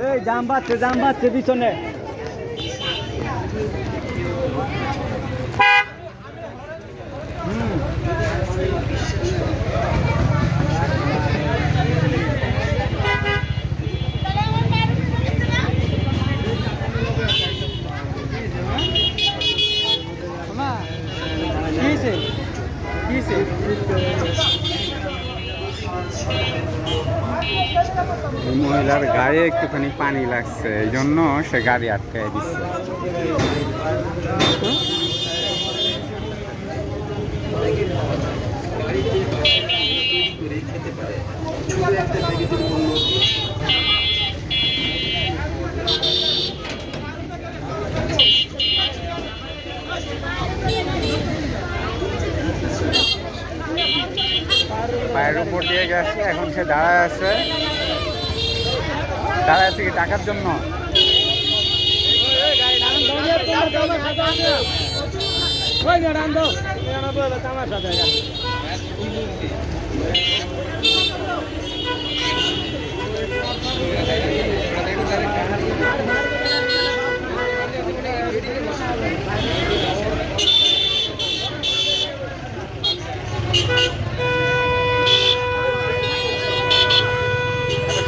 এই জাম বাচ্ছে পিছনে। মহিলার গায়ে একটুখানি পানি লাগছে, এই জন্য সে গাড়ি আটকায় দিচ্ছে। পায়ের উপর দিয়ে গেছে, এখন সে দাঁড়ায় আছে কি টাকার জন্য।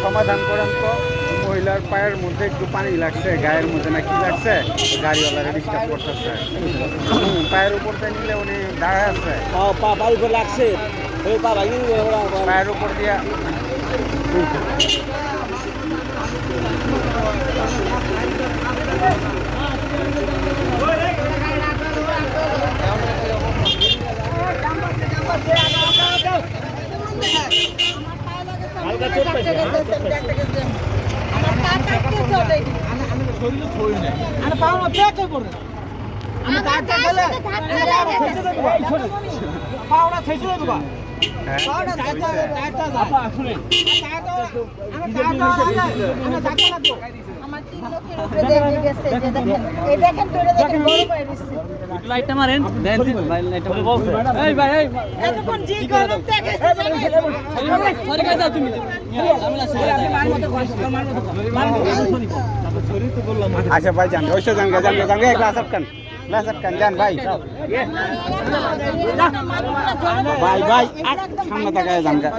সমাধান করেন তো, মহিলার পায়ের মধ্যে একটু পানি লাগছে, গায়ের মধ্যে না কি লাগছে, গাড়িওয়ালারে ডিস্টার্ব করতেছে। পায়ের উপর দিয়ে নিলে উনি দাঁড়ায় আছে, পায়ের উপর লাগছে, পায়ের উপর দিয়া লাইটটা মারেন, আচ্ছা ভাই যান, ওইসব যান গ্লাস আটকান যান ভাই। ভাই সামনে তাকায় যান গা।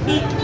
Thank you.